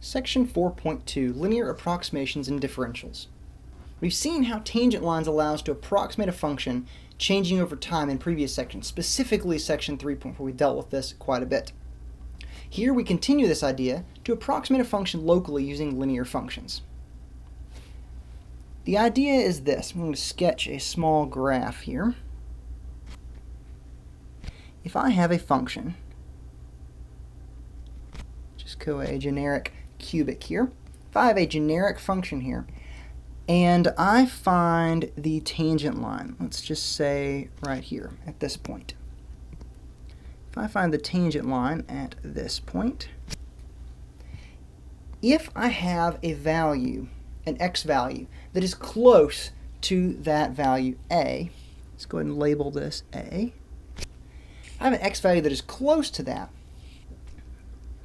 Section 4.2, Linear Approximations and Differentials. We've seen how tangent lines allow us to approximate a function changing over time in previous sections, specifically section 3.4. We dealt with this quite a bit. Here we continue this idea to approximate a function locally using linear functions. The idea is this. I'm going to sketch a small graph here. If I have a function, just go a generic cubic here. If I have a generic function here, and I find the tangent line, let's just say right here at this point. If I find the tangent line at this point, if I have a value, an x value, that is close to that value a, let's go ahead and label this a. I have an x value that is close to that,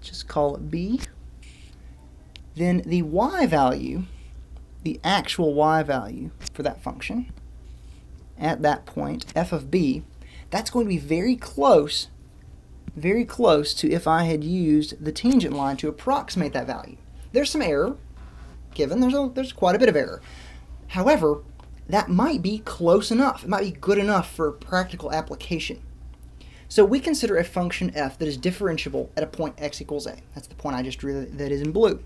just call it b, then the y value, the actual y value for that function at that point, f of b, that's going to be very close to if I had used the tangent line to approximate that value. There's some error given, there's quite a bit of error. However, that might be close enough, it might be good enough for practical application. So we consider a function f that is differentiable at a point x equals a. That's the point I just drew that is in blue.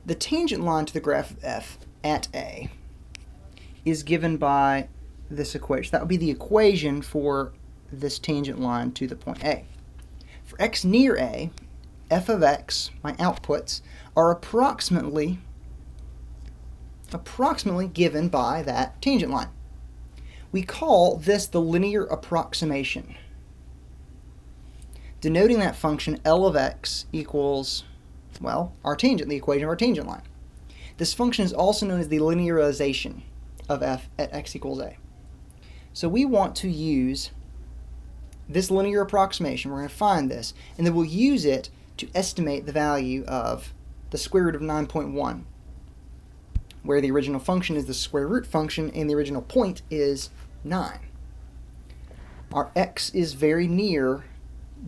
The tangent line to the graph of f at a is given by this equation. That would be the equation for this tangent line to the point a. For x near a, f of x, my outputs, are approximately given by that tangent line. We call this the linear approximation, denoting that function L of x equals, well, our tangent, the equation of our tangent line. This function is also known as the linearization of f at x equals a. So we want to use this linear approximation. We're going to find this, and then we'll use it to estimate the value of the square root of 9.1, where the original function is the square root function and the original point is 9. Our x is very near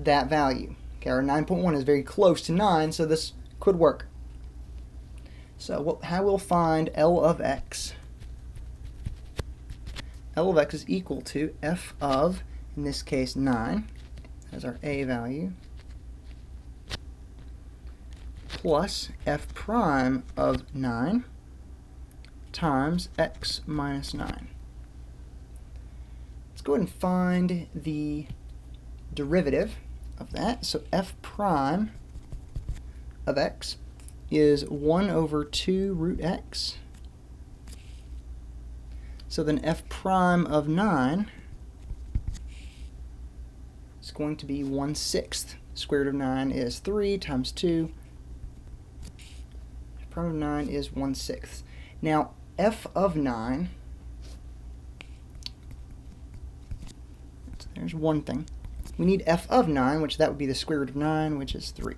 that value. Okay, our 9.1 is very close to 9, so this could work. So how we'll find L of x. L of x is equal to f of, in this case, 9, as our a value, plus f prime of 9 times x minus 9. Let's go ahead and find the derivative of that. So f prime of x is 1 over 2 root x. So then f prime of 9 is going to be 1/6. Square root of 9 is 3 times 2. F prime of 9 is 1/6. Now f of 9, so there's one thing. We need f of 9, which that would be the square root of 9, which is 3.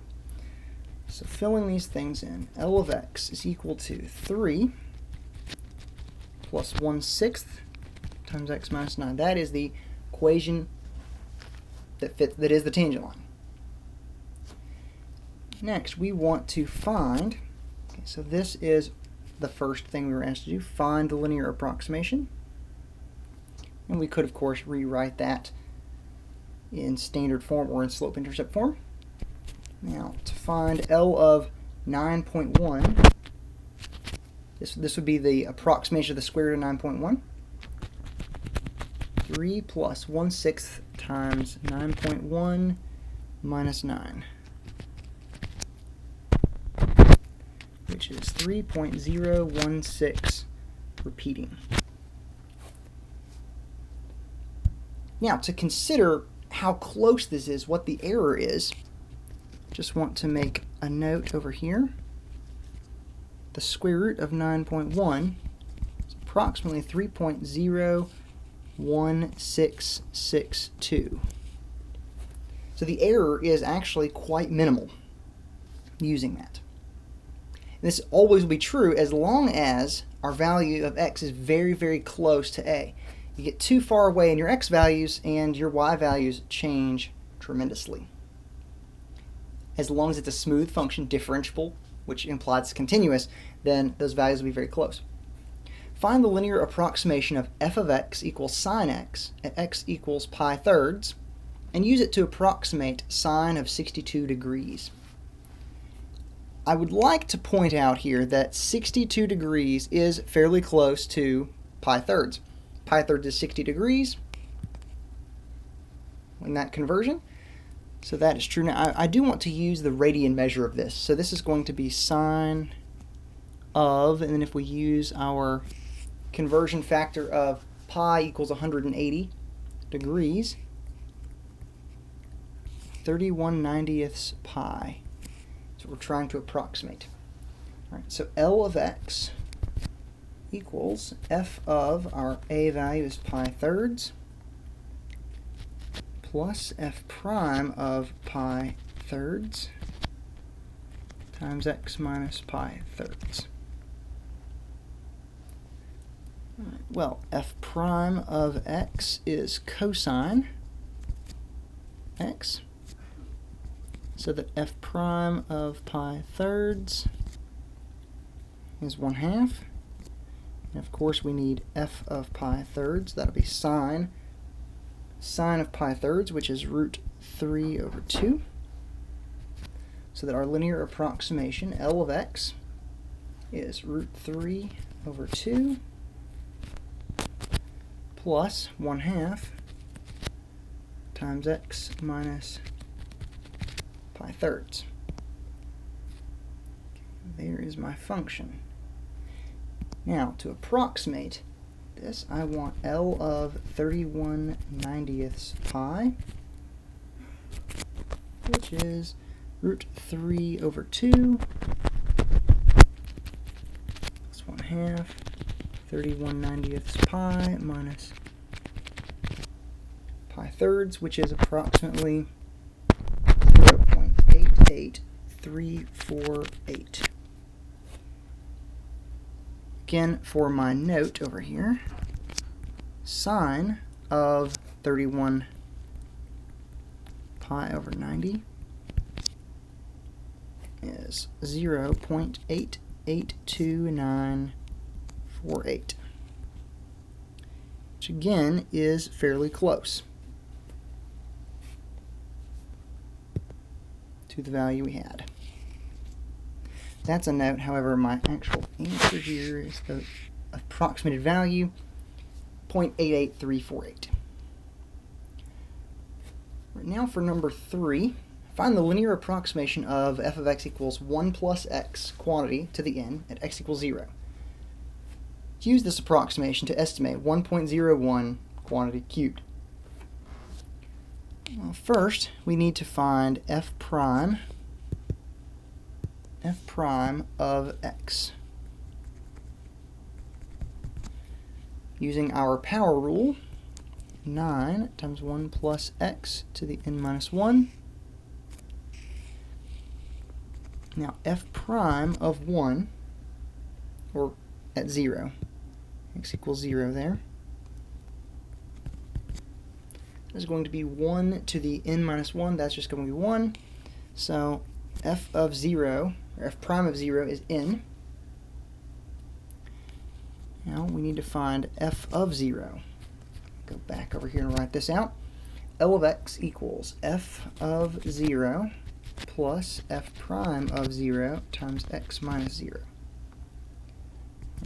So filling these things in, L of x is equal to 3 plus 1/6 times x minus 9. That is the equation that is the tangent line. Next, we want to find, okay, so this is the first thing we were asked to do, find the linear approximation. And we could, of course, rewrite that in standard form or in slope-intercept form. Now, to find L of 9.1, this would be the approximation of the square root of 9.1. 3 plus 1/6 times 9.1 minus 9, which is 3.016 repeating. Now, to consider how close this is, what the error is, just want to make a note over here. The square root of 9.1 is approximately 3.01662. So the error is actually quite minimal using that. And this always will be true as long as our value of x is very, very close to a. You get too far away in your x values and your y values change tremendously. As long as it's a smooth function, differentiable which implies it's continuous, then those values will be very close. Find the linear approximation of f of x equals sine x at x equals pi thirds, and use it to approximate sine of 62 degrees. I would like to point out here that 62 degrees is fairly close to pi thirds. Pi thirds is 60 degrees in that conversion. So that is true. Now I do want to use the radian measure of this. So this is going to be sine of, and then if we use our conversion factor of pi equals 180 degrees, 31/90ths pi. So we're trying to approximate. All right, so L of x equals f of our a value is pi thirds plus f prime of pi thirds times x minus pi thirds. All right, well, f prime of x is cosine x, so that f prime of pi thirds is 1/2. And of course we need f of pi thirds. That'll be sine of pi thirds, which is root 3 over 2. So that our linear approximation, L of x, is root 3 over 2 plus 1/2 times x minus pi thirds. There is my function. Now, to approximate this, I want L of 31/90ths pi, which is root 3 over 2 plus 1/2 31/90ths pi minus pi thirds, which is approximately 0.88348. Again, for my note over here, sine of 31 pi over 90 is 0.8829848, which again is fairly close to the value we had. That's a note. However, my actual answer here is the approximated value, 0.88348. Right, now for number 3, find the linear approximation of f of x equals 1 plus x quantity to the n at x equals 0. Use this approximation to estimate 1.01 quantity cubed. Well, first, we need to find f prime of x. Using our power rule, 9 times 1 plus x to the n minus 1. Now f prime of 1, or at 0, x equals 0 there, is going to be 1 to the n minus 1. That's just going to be 1. So f of 0, or f prime of 0 is n. Now we need to find f of 0. Go back over here and write this out. L of x equals f of 0 plus f prime of 0 times x minus 0.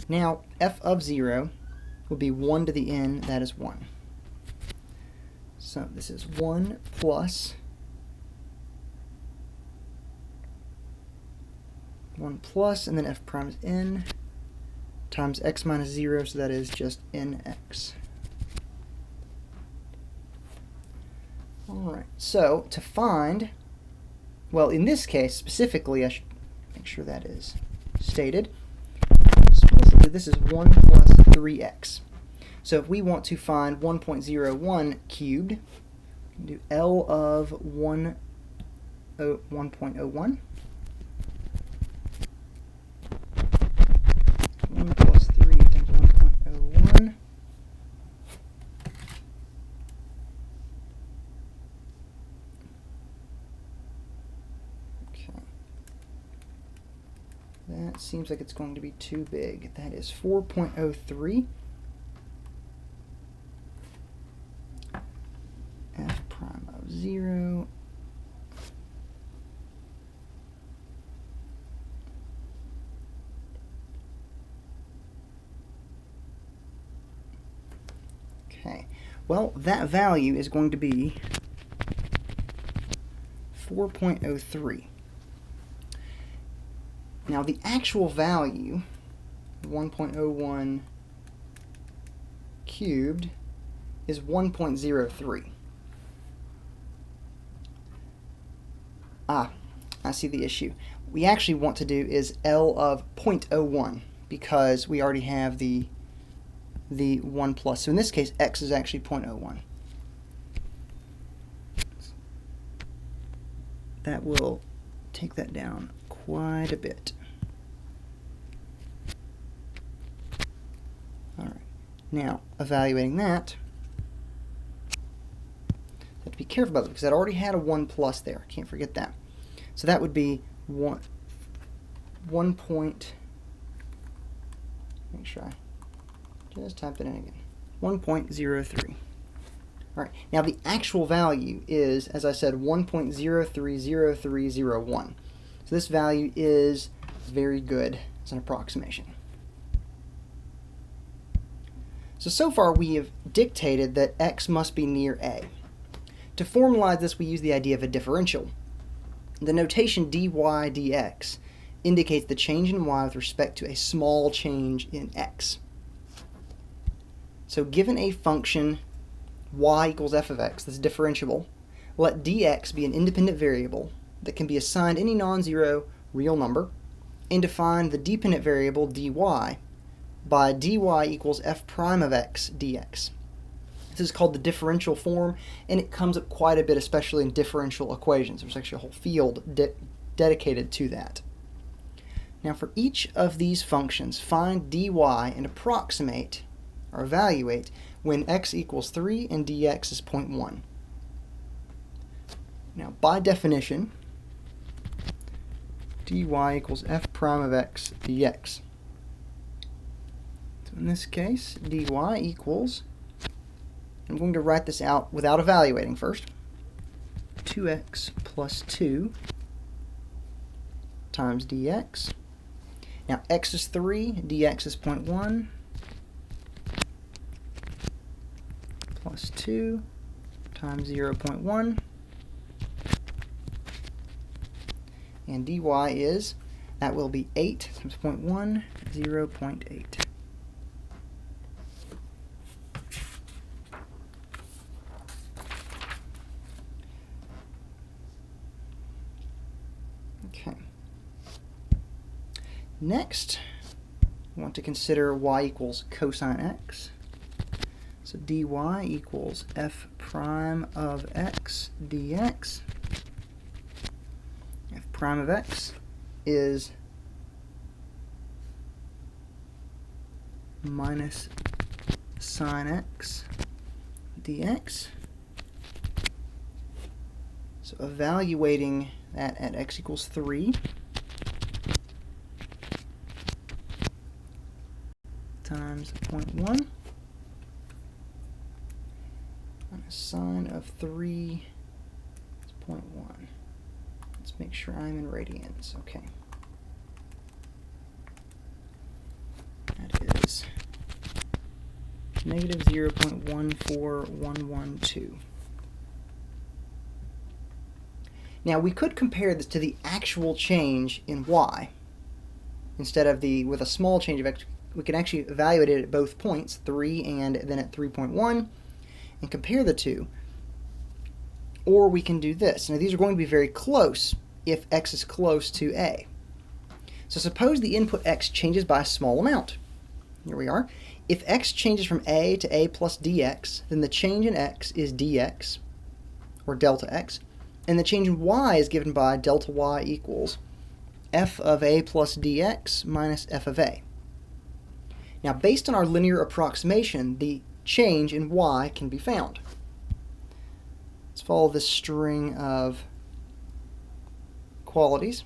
Now f of 0 will be 1 to the n, that is 1. So this is 1 plus 1 plus, and then f prime is n, times x minus 0, so that is just nx. Alright, so to find, well, in this case specifically, I should make sure that is stated. Explicitly, this is 1 plus 3x. So if we want to find 1.01 cubed, we can do L of 1.01. 1 plus 3 times 1.01. Okay. That seems like it's going to be too big. That is 4.03. F prime of 0. Okay, well, that value is going to be 4.03. Now, the actual value, 1.01 cubed, is 1.03. I see the issue. We actually want to do is L of 0.01 because we already have the 1 plus. So in this case, x is actually 0.01. That will take that down quite a bit. All right. Now, evaluating that, I have to be careful about it because that already had a 1 plus there. Can't forget that. So that would be 1 point. Make sure I just type it in again. 1.03. All right. Now the actual value is, as I said, 1.030301. So this value is very good as an approximation. So far we have dictated that x must be near a. To formalize this, we use the idea of a differential. The notation dy dx indicates the change in y with respect to a small change in x. So given a function y equals f of x that's differentiable, let dx be an independent variable that can be assigned any non-zero real number, and define the dependent variable dy by dy equals f prime of x dx. This is called the differential form, and it comes up quite a bit, especially in differential equations. There's actually a whole field dedicated to that. Now for each of these functions, find dy and approximate, or evaluate, when x equals 3 and dx is 0.1. Now by definition, dy equals f prime of x dx. So in this case, dy equals, I'm going to write this out without evaluating first, 2x plus 2 times dx. Now x is 3, dx is 0.1, plus 2 times 0.1, and dy is, that will be 8 times 0.1, 0.8. Okay. Next, we want to consider y equals cosine x. So dy equals f prime of x dx. F prime of x is minus sine x dx. So evaluating that at x equals 3, times 0.1 minus sine of 3 is 0.1. Let's make sure I'm in radians. Okay. That is negative 0.14112. Now we could compare this to the actual change in y. Instead of with a small change of x, we can actually evaluate it at both points, 3 and then at 3.1, and compare the two. Or we can do this. Now these are going to be very close if x is close to a. So suppose the input x changes by a small amount. Here we are. If x changes from a to a plus dx, then the change in x is dx, or delta x, and the change in y is given by delta y equals f of a plus dx minus f of a. Now based on our linear approximation, the change in y can be found. Let's follow this string of qualities.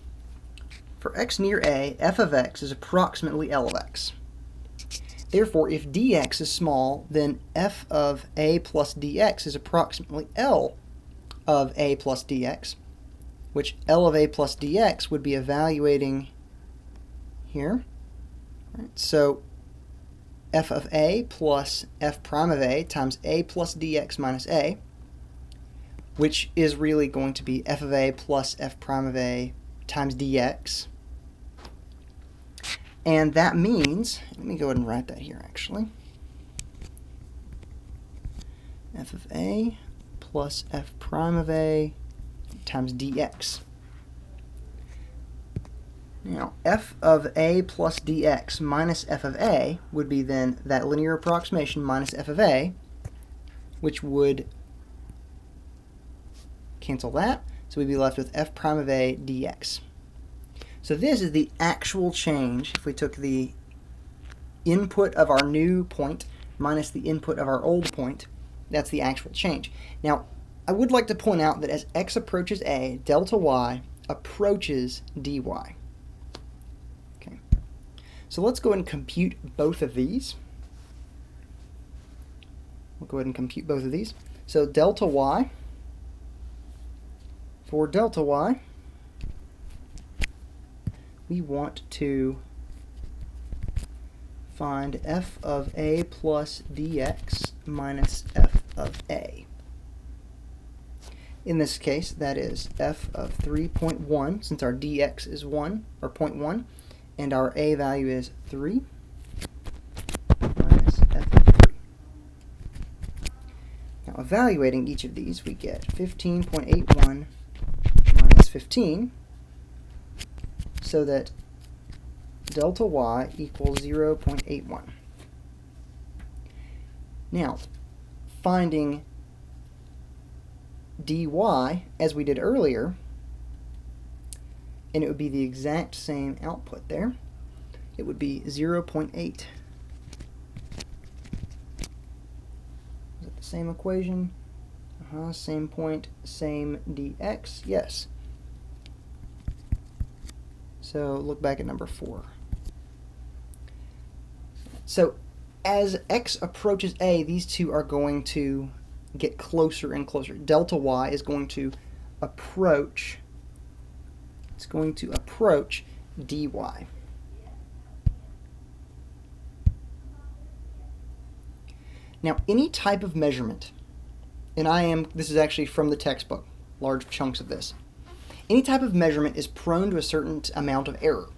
For x near a, f of x is approximately L of x. Therefore, if dx is small, then f of a plus dx is approximately L of a plus dx, which L of a plus dx would be evaluating here. Right, so f of a plus f prime of a times a plus dx minus a, which is really going to be f of a plus f prime of a times dx. And that means, let me go ahead and write that here actually, f of a plus f prime of a times dx. Now, f of a plus dx minus f of a would be then that linear approximation minus f of a, which would cancel that, so we'd be left with f prime of a dx. So this is the actual change if we took the input of our new point minus the input of our old point. That's the actual change. Now, I would like to point out that as x approaches a, delta y approaches dy. Okay. So let's go ahead and compute both of these. We'll go ahead and compute both of these. So delta y, for delta y, we want to find f of a plus dx minus f of a. In this case, that is f of 3.1, since our dx is 1, or 0.1, and our a value is 3, minus f of 3. Now, evaluating each of these, we get 15.81 minus 15, so that delta y equals 0.81. Now, finding dy, as we did earlier, and it would be the exact same output there, it would be 0.8. Is it the same equation? Same point, same dx, yes. So look back at number 4. So as x approaches a, these two are going to get closer and closer. Delta y is going to approach, it's going to approach dy. Now, any type of measurement, and this is actually from the textbook, large chunks of this. Any type of measurement is prone to a certain amount of error.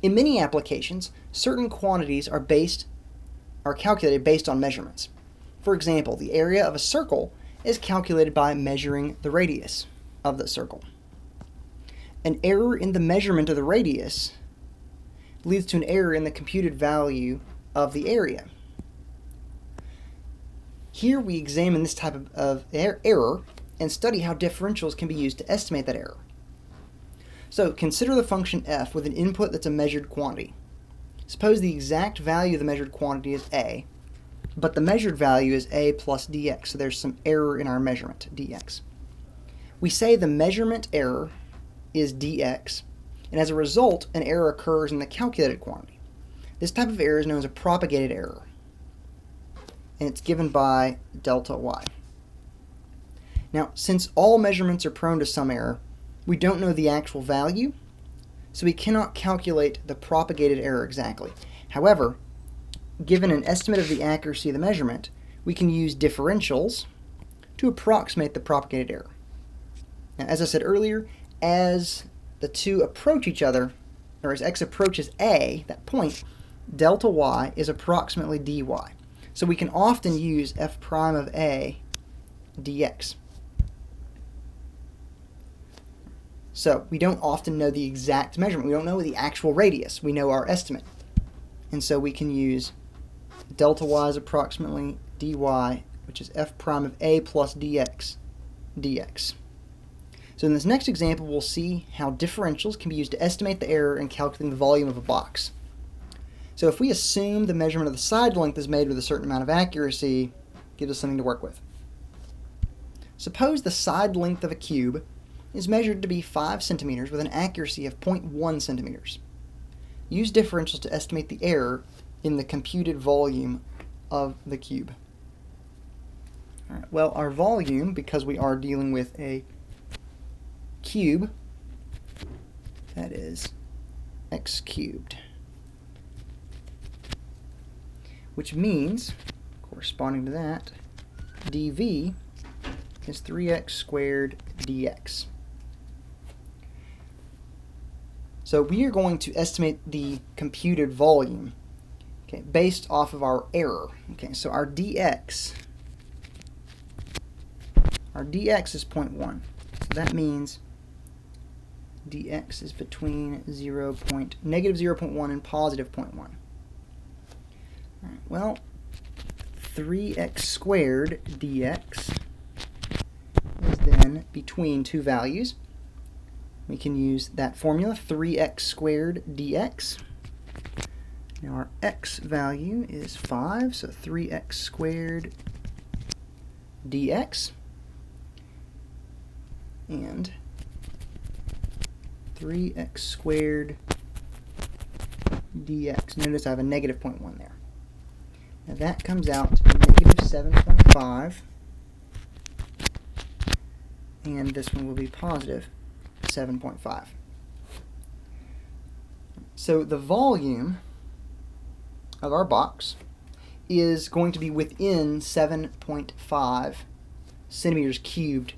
In many applications, certain quantities are calculated based on measurements. For example, the area of a circle is calculated by measuring the radius of the circle. An error in the measurement of the radius leads to an error in the computed value of the area. Here we examine this type of error and study how differentials can be used to estimate that error. So consider the function f with an input that's a measured quantity. Suppose the exact value of the measured quantity is a, but the measured value is a plus dx, so there's some error in our measurement, dx. We say the measurement error is dx, and as a result, an error occurs in the calculated quantity. This type of error is known as a propagated error, and it's given by delta y. Now, since all measurements are prone to some error, we don't know the actual value, so we cannot calculate the propagated error exactly. However, given an estimate of the accuracy of the measurement, we can use differentials to approximate the propagated error. Now, as I said earlier, as the two approach each other, or as x approaches a, that point, delta y is approximately dy. So we can often use f prime of a dx. So we don't often know the exact measurement. We don't know the actual radius. We know our estimate. And so we can use delta y is approximately dy, which is f prime of a plus dx. So in this next example, we'll see how differentials can be used to estimate the error in calculating the volume of a box. So if we assume the measurement of the side length is made with a certain amount of accuracy, it gives us something to work with. Suppose the side length of a cube is measured to be 5 centimeters with an accuracy of 0.1 centimeters. Use differentials to estimate the error in the computed volume of the cube. All right, well, our volume, because we are dealing with a cube, that is x cubed, which means, corresponding to that, dv is 3x squared dx. So we are going to estimate the computed volume, okay, based off of our error. Okay, so our dx is 0.1. So that means dx is between negative 0.1 and positive 0.1. All right, well, 3x squared dx is then between two values. We can use that formula, 3x squared dx. Now our x value is 5, so 3x squared dx. And 3x squared dx. Notice I have a negative 0.1 there. Now that comes out to be negative 7.5. And this one will be positive 7.5. So the volume of our box is going to be within 7.5 centimeters cubed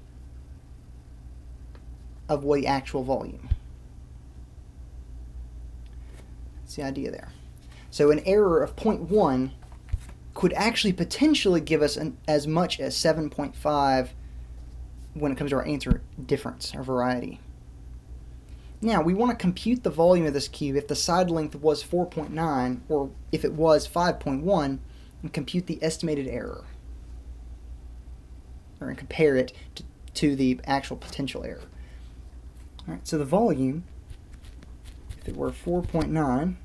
of the actual volume. That's the idea there. So an error of 0.1 could actually potentially give us as much as 7.5 when it comes to our answer difference, or variety. Now, we want to compute the volume of this cube if the side length was 4.9, or if it was 5.1, and compute the estimated error, or compare it to the actual potential error. All right, so the volume, if it were 4.9,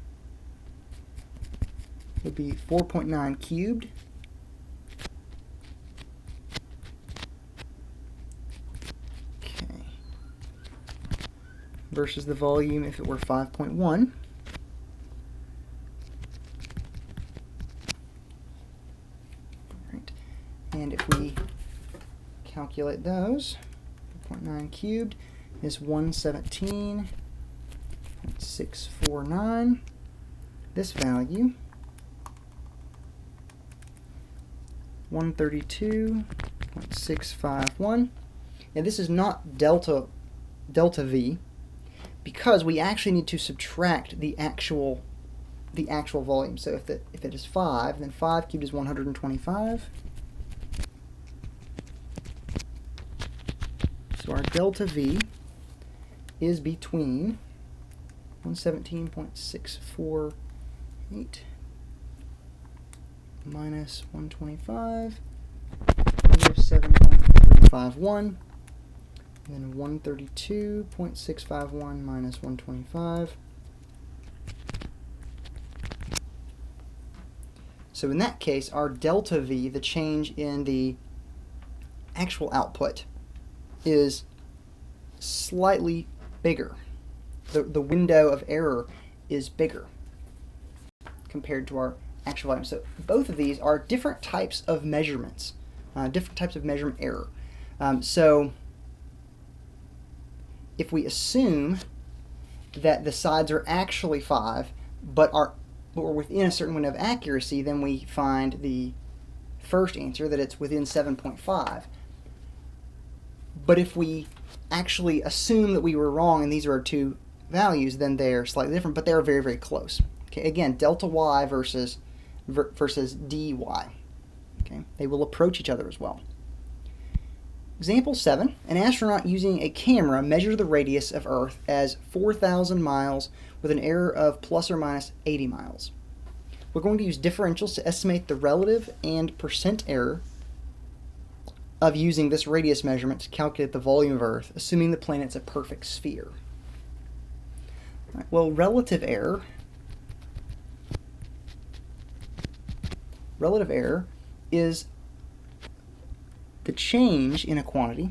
would be 4.9 cubed versus the volume if it were 5.1. Right. And if we calculate those, 4.9 cubed is 117.649. This value, 132.651. And this is not delta V, because we actually need to subtract the actual volume. So if it is 5, then 5 cubed is 125. So our delta V is between 117.648 minus 125, negative 7.351. And then 132.651 minus 125. So in that case, our delta V, the change in the actual output, is slightly bigger. The window of error is bigger compared to our actual volume. So both of these are different types of measurements, different types of measurement error. So if we assume that the sides are actually 5, but we're within a certain window of accuracy, then we find the first answer, that it's within 7.5. But if we actually assume that we were wrong and these are our two values, then they're slightly different, but they're very, very close. Okay, again, delta y versus dy. Okay, they will approach each other as well. Example 7, an astronaut using a camera measures the radius of Earth as 4,000 miles with an error of plus or minus 80 miles. We're going to use differentials to estimate the relative and percent error of using this radius measurement to calculate the volume of Earth, assuming the planet's a perfect sphere. All right, well, relative error is the change in a quantity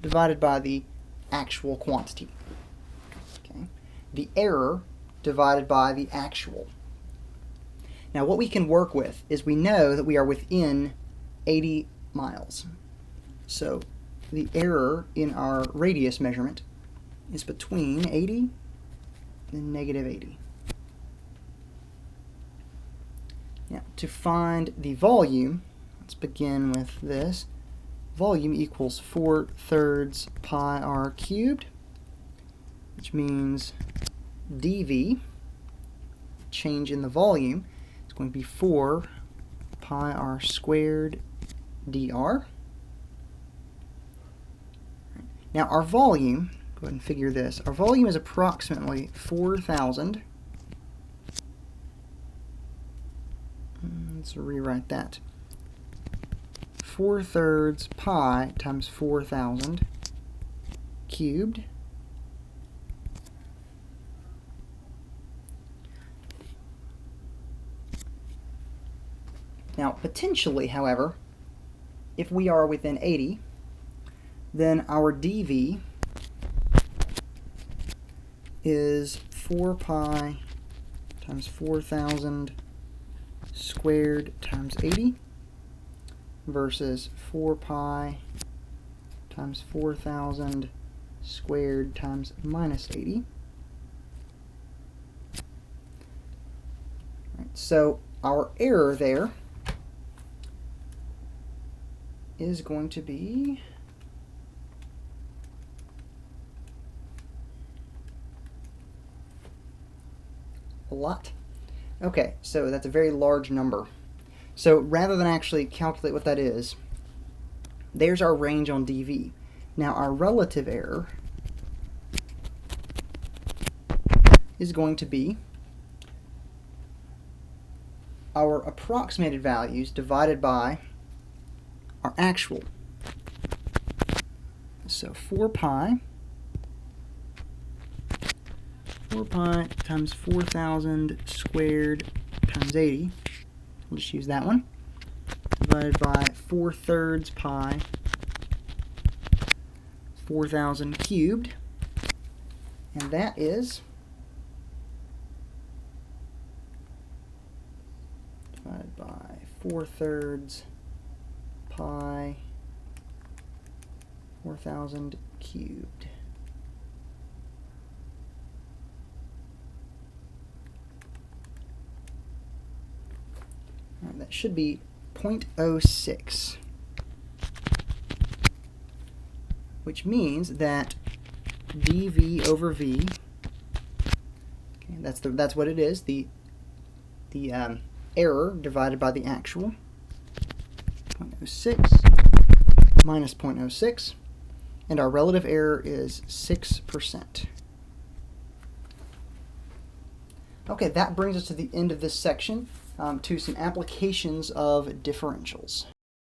divided by the actual quantity. Okay. The error divided by the actual. Now what we can work with is we know that we are within 80 miles. So the error in our radius measurement is between 80 and negative 80. Now to find the volume, let's begin with this. Volume equals 4/3 pi r cubed, which means dV, change in the volume, is going to be 4 pi r squared dr. Now our volume, go ahead and figure this, our volume is approximately 4,000. Let's rewrite that. 4/3 pi times 4,000 cubed. Now, potentially, however, if we are within 80, then our dV is 4 pi times 4,000 squared times 80 versus 4 pi times 4,000 squared times minus 80. Right, so our error there is going to be a lot. Okay, so that's a very large number. So rather than actually calculate what that is, there's our range on dV. Now our relative error is going to be our approximated values divided by our actual. So 4 pi times 4,000 squared times 80, we'll just use that one, divided by 4/3 pi 4,000 cubed, and that is divided by 4/3 pi 4,000 cubed. That should be 0.06, which means that dV over V, okay, that's what it is, the error divided by the actual, 0.06 minus 0.06, and our relative error is 6%. Okay, that brings us to the end of this section, to some applications of differentials.